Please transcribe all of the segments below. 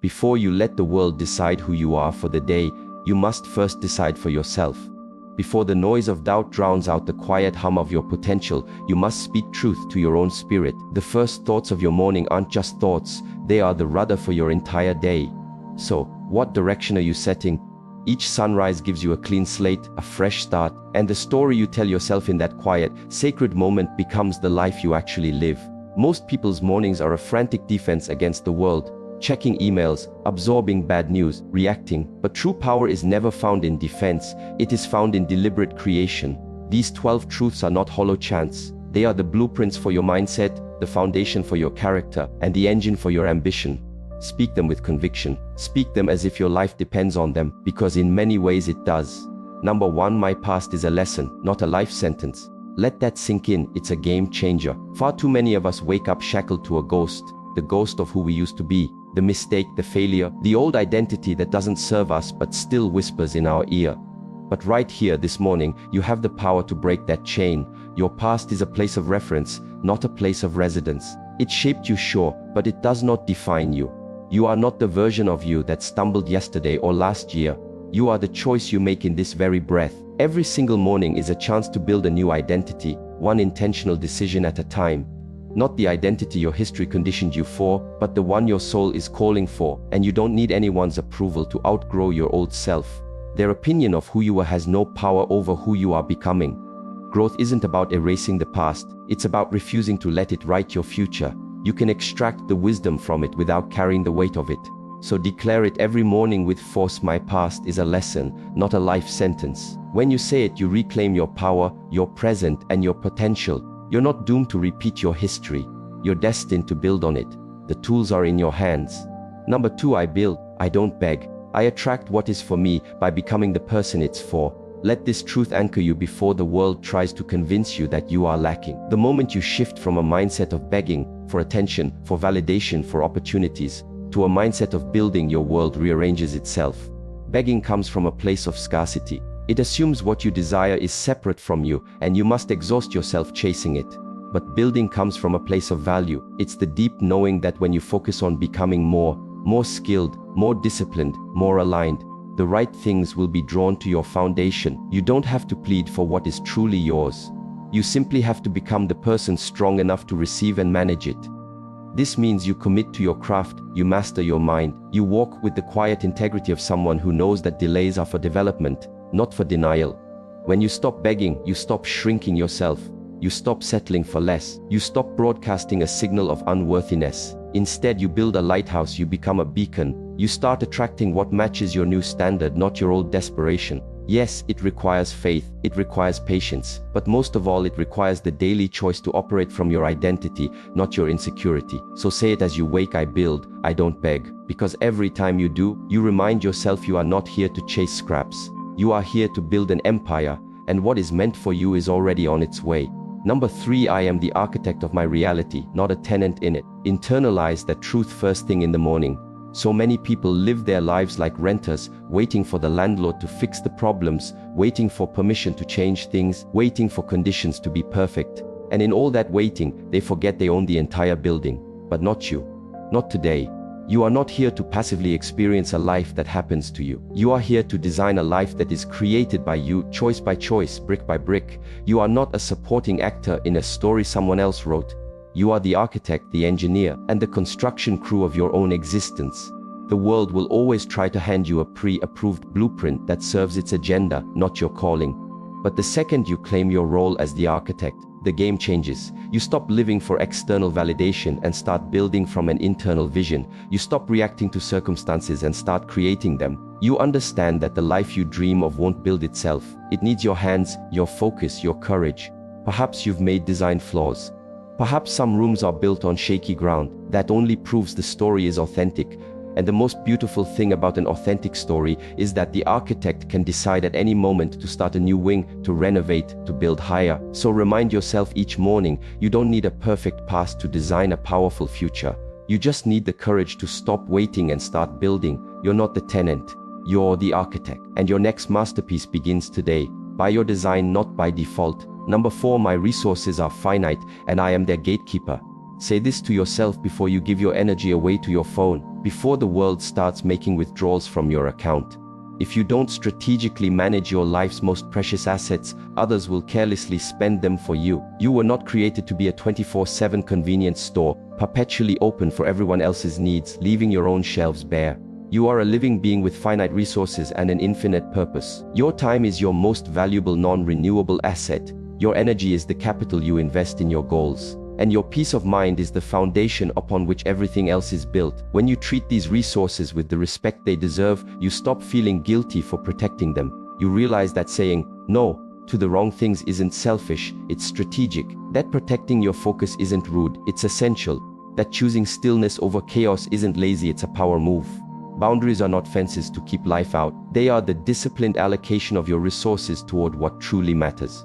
Before you let the world decide who you are for the day, you must first decide for yourself. Before the noise of doubt drowns out the quiet hum of your potential, you must speak truth to your own spirit. The first thoughts of your morning aren't just thoughts, they are the rudder for your entire day. So, what direction are you setting? Each sunrise gives you a clean slate, a fresh start, and the story you tell yourself in that quiet, sacred moment becomes the life you actually live. Most people's mornings are a frantic defense against the world, checking emails, absorbing bad news, reacting. But true power is never found in defense, it is found in deliberate creation. These 12 truths are not hollow chants. They are the blueprints for your mindset, the foundation for your character, and the engine for your ambition. Speak them with conviction. Speak them as if your life depends on them, because in many ways it does. Number 1, my past is a lesson, not a life sentence. Let that sink in, it's a game changer. Far too many of us wake up shackled to a ghost, the ghost of who we used to be, the mistake, the failure, the old identity that doesn't serve us but still whispers in our ear. But right here this morning, you have the power to break that chain. Your past is a place of reference, not a place of residence. It shaped you, sure, but it does not define you. You are not the version of you that stumbled yesterday or last year. You are the choice you make in this very breath. Every single morning is a chance to build a new identity, one intentional decision at a time. Not the identity your history conditioned you for, but the one your soul is calling for, and you don't need anyone's approval to outgrow your old self. Their opinion of who you are has no power over who you are becoming. Growth isn't about erasing the past, it's about refusing to let it write your future. You can extract the wisdom from it without carrying the weight of it. So declare it every morning with force. My past is a lesson, not a life sentence. When you say it, you reclaim your power, your present, and your potential. You're not doomed to repeat your history. You're destined to build on it. The tools are in your hands. Number 2, I build, I don't beg. I attract what is for me by becoming the person it's for. Let this truth anchor you before the world tries to convince you that you are lacking. The moment you shift from a mindset of begging for attention, for validation, for opportunities, to a mindset of building, your world rearranges itself. Begging comes from a place of scarcity. It assumes what you desire is separate from you, and you must exhaust yourself chasing it. But building comes from a place of value. It's the deep knowing that when you focus on becoming more skilled, more disciplined, more aligned, the right things will be drawn to your foundation. You don't have to plead for what is truly yours. You simply have to become the person strong enough to receive and manage it. This means you commit to your craft, you master your mind, you walk with the quiet integrity of someone who knows that delays are for development, not for denial. When you stop begging, you stop shrinking yourself. You stop settling for less. You stop broadcasting a signal of unworthiness. Instead, you build a lighthouse, you become a beacon. You start attracting what matches your new standard, not your old desperation. Yes, it requires faith, it requires patience, but most of all, it requires the daily choice to operate from your identity, not your insecurity. So say it as you wake: I build, I don't beg. Because every time you do, you remind yourself you are not here to chase scraps. You are here to build an empire, and what is meant for you is already on its way. Number 3, I am the architect of my reality, not a tenant in it. Internalize that truth first thing in the morning. So many people live their lives like renters, waiting for the landlord to fix the problems, waiting for permission to change things, waiting for conditions to be perfect. And in all that waiting, they forget they own the entire building. But not you. Not today. You are not here to passively experience a life that happens to you. You are here to design a life that is created by you, choice by choice, brick by brick. You are not a supporting actor in a story someone else wrote. You are the architect, the engineer, and the construction crew of your own existence. The world will always try to hand you a pre-approved blueprint that serves its agenda, not your calling. But the second you claim your role as the architect, the game changes. You stop living for external validation and start building from an internal vision. You stop reacting to circumstances and start creating them. You understand that the life you dream of won't build itself. It needs your hands, your focus, your courage. Perhaps you've made design flaws. Perhaps some rooms are built on shaky ground. That only proves the story is authentic. And the most beautiful thing about an authentic story is that the architect can decide at any moment to start a new wing, to renovate, to build higher. So remind yourself each morning, you don't need a perfect past to design a powerful future. You just need the courage to stop waiting and start building. You're not the tenant, you're the architect. And your next masterpiece begins today, by your design, not by default. Number 4, my resources are finite, and I am their gatekeeper. Say this to yourself before you give your energy away to your phone, before the world starts making withdrawals from your account. If you don't strategically manage your life's most precious assets, others will carelessly spend them for you. You were not created to be a 24/7 convenience store, perpetually open for everyone else's needs, leaving your own shelves bare. You are a living being with finite resources and an infinite purpose. Your time is your most valuable non-renewable asset. Your energy is the capital you invest in your goals. And your peace of mind is the foundation upon which everything else is built. When you treat these resources with the respect they deserve, you stop feeling guilty for protecting them. You realize that saying no to the wrong things isn't selfish, it's strategic. That protecting your focus isn't rude, it's essential. That choosing stillness over chaos isn't lazy, it's a power move. Boundaries are not fences to keep life out. They are the disciplined allocation of your resources toward what truly matters.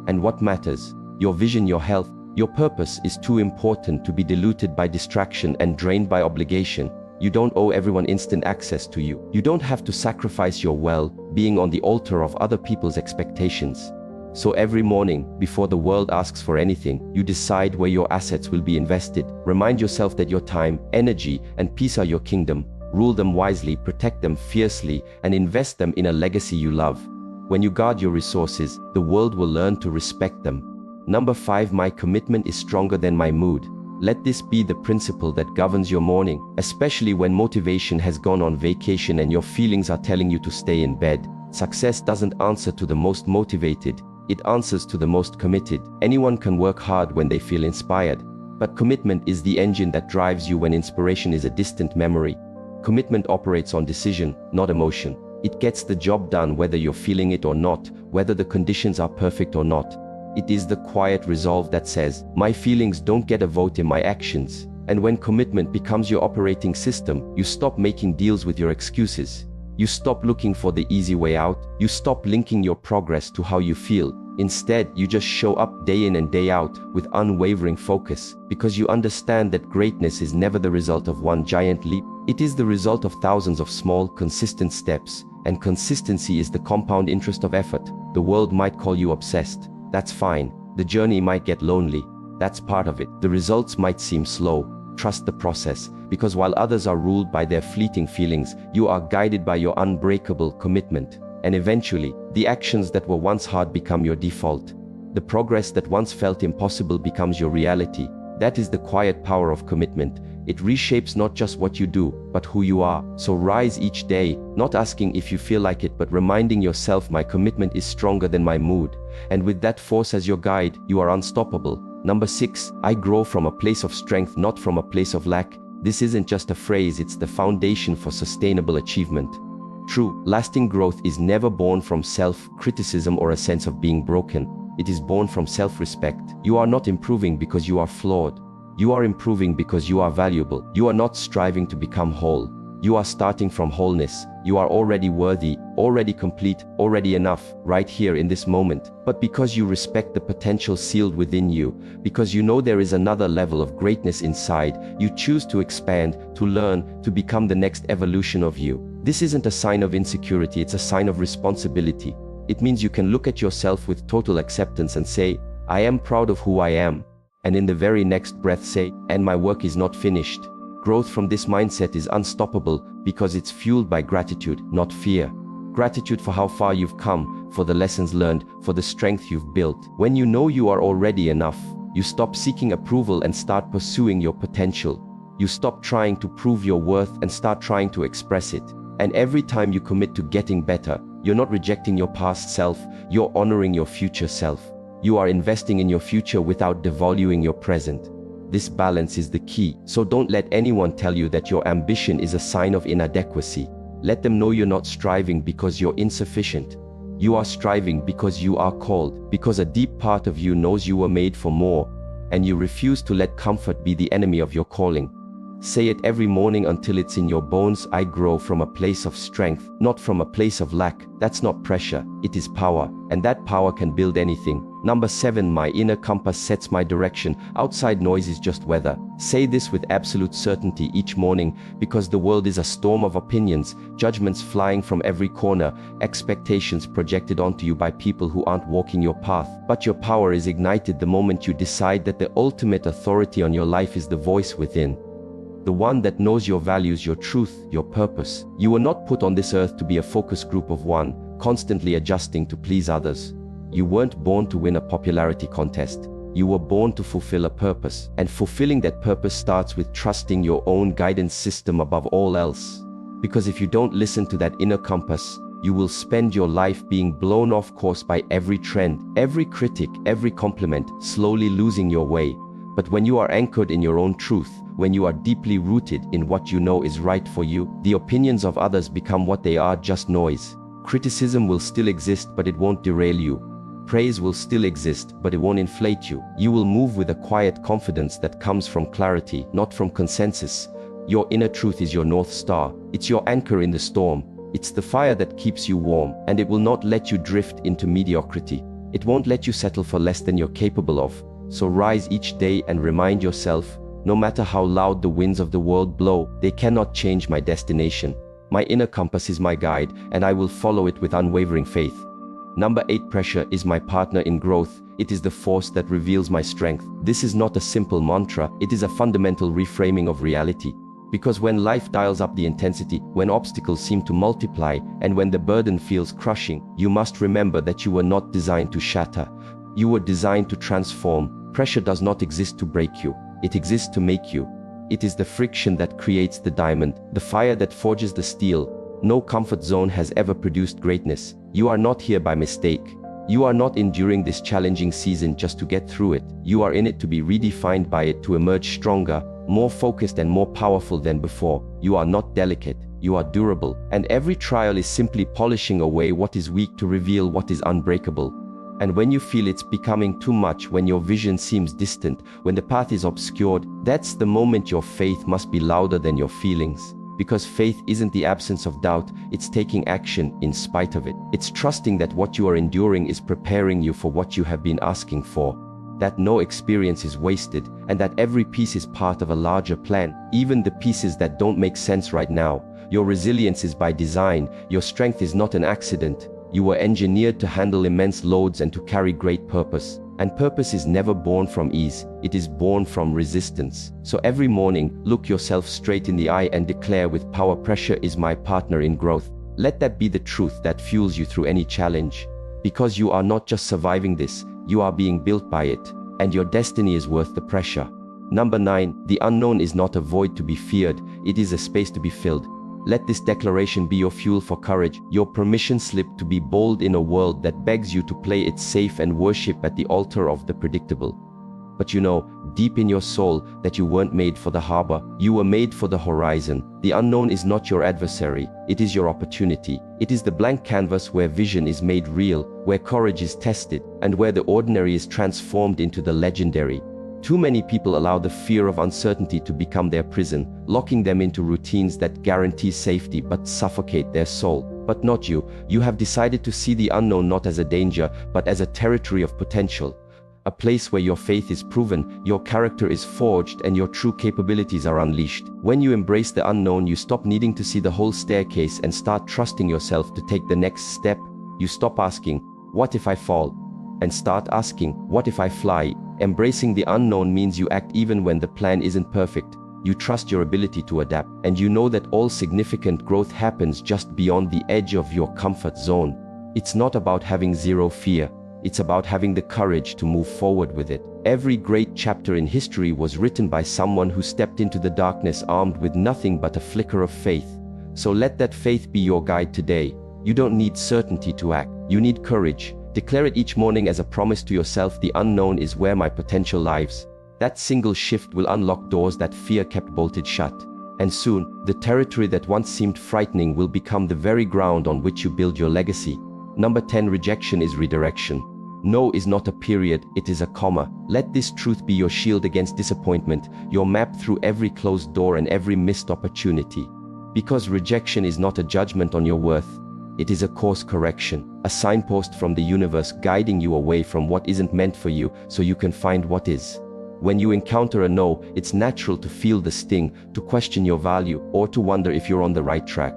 And what matters? Your vision, your health, your purpose is too important to be diluted by distraction and drained by obligation. You don't owe everyone instant access to you. You don't have to sacrifice your well-being on the altar of other people's expectations. So every morning, before the world asks for anything, you decide where your assets will be invested. Remind yourself that your time, energy, and peace are your kingdom. Rule them wisely, protect them fiercely, and invest them in a legacy you love. When you guard your resources, the world will learn to respect them. Number 5. My commitment is stronger than my mood. Let this be the principle that governs your morning, especially when motivation has gone on vacation and your feelings are telling you to stay in bed. Success doesn't answer to the most motivated, it answers to the most committed. Anyone can work hard when they feel inspired, but commitment is the engine that drives you when inspiration is a distant memory. Commitment operates on decision, not emotion. It gets the job done whether you're feeling it or not, whether the conditions are perfect or not. It is the quiet resolve that says, my feelings don't get a vote in my actions. And when commitment becomes your operating system, you stop making deals with your excuses. You stop looking for the easy way out. You stop linking your progress to how you feel. Instead, you just show up day in and day out with unwavering focus, because you understand that greatness is never the result of one giant leap. It is the result of thousands of small, consistent steps, and consistency is the compound interest of effort. The world might call you obsessed. That's fine. The journey might get lonely. That's part of it. The results might seem slow. Trust the process, because while others are ruled by their fleeting feelings, you are guided by your unbreakable commitment. And eventually, the actions that were once hard become your default. The progress that once felt impossible becomes your reality. That is the quiet power of commitment. It reshapes not just what you do, but who you are. So rise each day, not asking if you feel like it, but reminding yourself, my commitment is stronger than my mood. And with that force as your guide, you are unstoppable. Number 6, I grow from a place of strength, not from a place of lack. This isn't just a phrase, it's the foundation for sustainable achievement. True, lasting growth is never born from self-criticism or a sense of being broken. It is born from self-respect. You are not improving because you are flawed. You are improving because you are valuable. You are not striving to become whole. You are starting from wholeness. You are already worthy, already complete, already enough, right here in this moment. But because you respect the potential sealed within you, because you know there is another level of greatness inside, you choose to expand, to learn, to become the next evolution of you. This isn't a sign of insecurity, it's a sign of responsibility. It means you can look at yourself with total acceptance and say, I am proud of who I am. And in the very next breath say, and my work is not finished. Growth from this mindset is unstoppable because it's fueled by gratitude, not fear. Gratitude for how far you've come, for the lessons learned, for the strength you've built. When you know you are already enough, you stop seeking approval and start pursuing your potential. You stop trying to prove your worth and start trying to express it. And every time you commit to getting better, you're not rejecting your past self, you're honoring your future self. You are investing in your future without devaluing your present. This balance is the key, so don't let anyone tell you that your ambition is a sign of inadequacy. Let them know you're not striving because you're insufficient. You are striving because you are called, because a deep part of you knows you were made for more, and you refuse to let comfort be the enemy of your calling. Say it every morning until it's in your bones. I grow from a place of strength, not from a place of lack. That's not pressure, it is power, and that power can build anything. Number 7, my inner compass sets my direction. Outside noise is just weather. Say this with absolute certainty each morning, because the world is a storm of opinions, judgments flying from every corner, expectations projected onto you by people who aren't walking your path. But your power is ignited the moment you decide that the ultimate authority on your life is the voice within. The one that knows your values, your truth, your purpose. You were not put on this earth to be a focus group of one, constantly adjusting to please others. You weren't born to win a popularity contest. You were born to fulfill a purpose, and fulfilling that purpose starts with trusting your own guidance system above all else. Because if you don't listen to that inner compass, you will spend your life being blown off course by every trend, every critic, every compliment, slowly losing your way. But when you are anchored in your own truth, when you are deeply rooted in what you know is right for you, the opinions of others become what they are, just noise. Criticism will still exist, but it won't derail you. Praise will still exist, but it won't inflate you. You will move with a quiet confidence that comes from clarity, not from consensus. Your inner truth is your North Star. It's your anchor in the storm. It's the fire that keeps you warm, and it will not let you drift into mediocrity. It won't let you settle for less than you're capable of. So rise each day and remind yourself, no matter how loud the winds of the world blow, they cannot change my destination. My inner compass is my guide, and I will follow it with unwavering faith. Number 8, pressure is my partner in growth. It is the force that reveals my strength. This is not a simple mantra, it is a fundamental reframing of reality. Because when life dials up the intensity, when obstacles seem to multiply, and when the burden feels crushing, you must remember that you were not designed to shatter. You were designed to transform. Pressure does not exist to break you. It exists to make you. It is the friction that creates the diamond, the fire that forges the steel. No comfort zone has ever produced greatness. You are not here by mistake. You are not enduring this challenging season just to get through it. You are in it to be redefined by it, to emerge stronger, more focused and more powerful than before. You are not delicate. You are durable. And every trial is simply polishing away what is weak to reveal what is unbreakable. And when you feel it's becoming too much, when your vision seems distant, when the path is obscured, that's the moment your faith must be louder than your feelings. Because faith isn't the absence of doubt, it's taking action in spite of it. It's trusting that what you are enduring is preparing you for what you have been asking for. That no experience is wasted, and that every piece is part of a larger plan, even the pieces that don't make sense right now. Your resilience is by design. Your strength is not an accident. You were engineered to handle immense loads and to carry great purpose. And purpose is never born from ease, it is born from resistance. So every morning, look yourself straight in the eye and declare with power, pressure is my partner in growth. Let that be the truth that fuels you through any challenge. Because you are not just surviving this, you are being built by it. And your destiny is worth the pressure. Number 9, the unknown is not a void to be feared, it is a space to be filled. Let this declaration be your fuel for courage, your permission slip to be bold in a world that begs you to play it safe and worship at the altar of the predictable. But you know, deep in your soul, that you weren't made for the harbor, you were made for the horizon. The unknown is not your adversary, it is your opportunity. It is the blank canvas where vision is made real, where courage is tested, and where the ordinary is transformed into the legendary. Too many people allow the fear of uncertainty to become their prison, locking them into routines that guarantee safety but suffocate their soul. But not you. You have decided to see the unknown not as a danger, but as a territory of potential. A place where your faith is proven, your character is forged, and your true capabilities are unleashed. When you embrace the unknown, you stop needing to see the whole staircase and start trusting yourself to take the next step. You stop asking, "What if I fall?" and start asking, "What if I fly?" Embracing the unknown means you act even when the plan isn't perfect. You trust your ability to adapt, and you know that all significant growth happens just beyond the edge of your comfort zone. It's not about having zero fear. It's about having the courage to move forward with it. Every great chapter in history was written by someone who stepped into the darkness armed with nothing but a flicker of faith. So let that faith be your guide today. You don't need certainty to act. You need courage. Declare it each morning as a promise to yourself: the unknown is where my potential lives. That single shift will unlock doors that fear kept bolted shut. And soon, the territory that once seemed frightening will become the very ground on which you build your legacy. Number 10, rejection is redirection. No is not a period, it is a comma. Let this truth be your shield against disappointment, your map through every closed door and every missed opportunity. Because rejection is not a judgment on your worth. It is a course correction, a signpost from the universe guiding you away from what isn't meant for you so you can find what is. When you encounter a no, it's natural to feel the sting, to question your value, or to wonder if you're on the right track.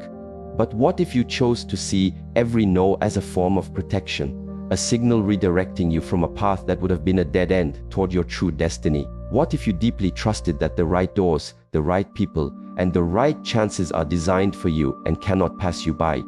But what if you chose to see every no as a form of protection? A signal redirecting you from a path that would have been a dead end toward your true destiny? What if you deeply trusted that the right doors, the right people, and the right chances are designed for you and cannot pass you by?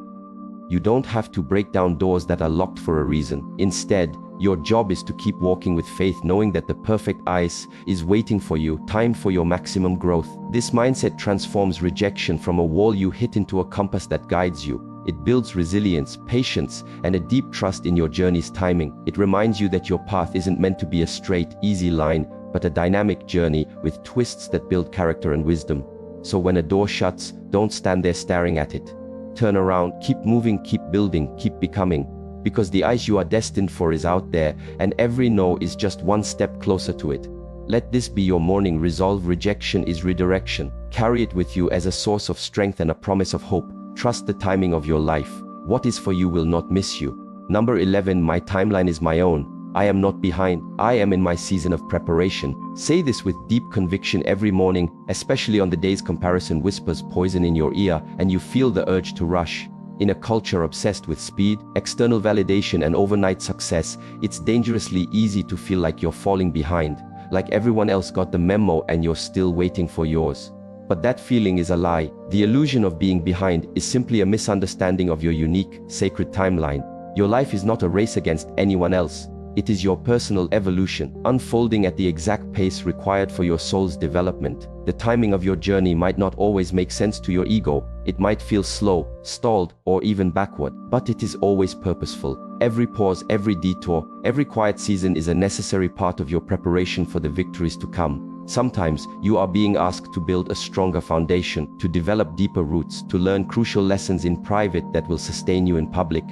You don't have to break down doors that are locked for a reason. Instead, your job is to keep walking with faith, knowing that the perfect ice is waiting for you, timed for your maximum growth. This mindset transforms rejection from a wall you hit into a compass that guides you. It builds resilience, patience, and a deep trust in your journey's timing. It reminds you that your path isn't meant to be a straight, easy line, but a dynamic journey with twists that build character and wisdom. So when a door shuts, don't stand there staring at it. Turn around, keep moving, keep building, keep becoming. Because the ice you are destined for is out there, and every no is just one step closer to it. Let this be your morning resolve. Rejection is redirection. Carry it with you as a source of strength and a promise of hope. Trust the timing of your life. What is for you will not miss you. Number 11. My timeline is my own. I am not behind. I am in my season of preparation. Say this with deep conviction every morning, especially on the days comparison whispers poison in your ear and you feel the urge to rush. In a culture obsessed with speed, external validation, and overnight success, it's dangerously easy to feel like you're falling behind, like everyone else got the memo and you're still waiting for yours. But that feeling is a lie. The illusion of being behind is simply a misunderstanding of your unique, sacred timeline. Your life is not a race against anyone else. It is your personal evolution, unfolding at the exact pace required for your soul's development. The timing of your journey might not always make sense to your ego. It might feel slow, stalled, or even backward, but it is always purposeful. Every pause, every detour, every quiet season is a necessary part of your preparation for the victories to come. Sometimes you are being asked to build a stronger foundation, to develop deeper roots, to learn crucial lessons in private that will sustain you in public.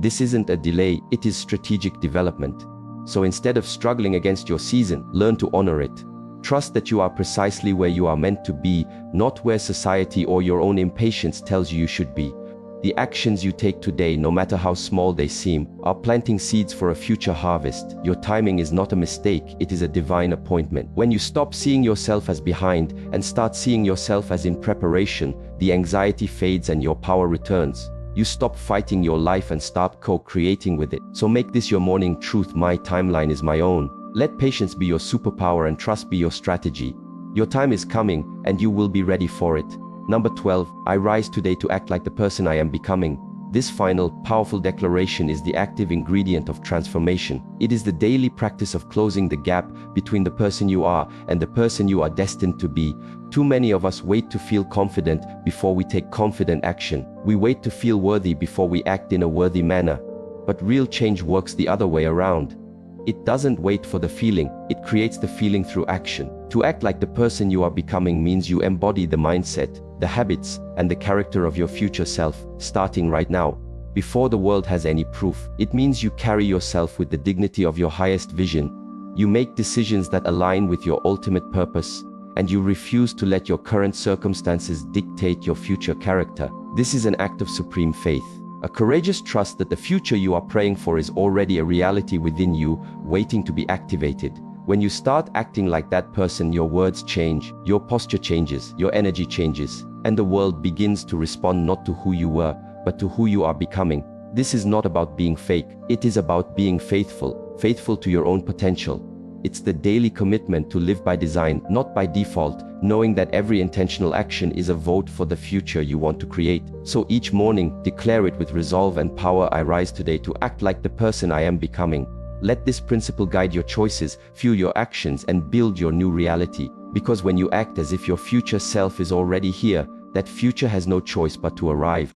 This isn't a delay, it is strategic development. So instead of struggling against your season, learn to honor it. Trust that you are precisely where you are meant to be, not where society or your own impatience tells you should be. The actions you take today, no matter how small they seem, are planting seeds for a future harvest. Your timing is not a mistake, it is a divine appointment. When you stop seeing yourself as behind and start seeing yourself as in preparation, the anxiety fades and your power returns. You stop fighting your life and start co-creating with it. So make this your morning truth. My timeline is my own. Let patience be your superpower and trust be your strategy. Your time is coming and you will be ready for it. Number 12. I rise today to act like the person I am becoming. This final, powerful declaration is the active ingredient of transformation. It is the daily practice of closing the gap between the person you are and the person you are destined to be. Too many of us wait to feel confident before we take confident action. We wait to feel worthy before we act in a worthy manner. But real change works the other way around. It doesn't wait for the feeling, it creates the feeling through action. To act like the person you are becoming means you embody the mindset, the habits, and the character of your future self, starting right now. Before the world has any proof, it means you carry yourself with the dignity of your highest vision. You make decisions that align with your ultimate purpose, and you refuse to let your current circumstances dictate your future character. This is an act of supreme faith. A courageous trust that the future you are praying for is already a reality within you, waiting to be activated. When you start acting like that person, your words change, your posture changes, your energy changes, and the world begins to respond not to who you were, but to who you are becoming. This is not about being fake, it is about being faithful, faithful to your own potential. It's the daily commitment to live by design, not by default, knowing that every intentional action is a vote for the future you want to create. So each morning, declare it with resolve and power. I rise today to act like the person I am becoming. Let this principle guide your choices, fuel your actions, and build your new reality. Because when you act as if your future self is already here, that future has no choice but to arrive.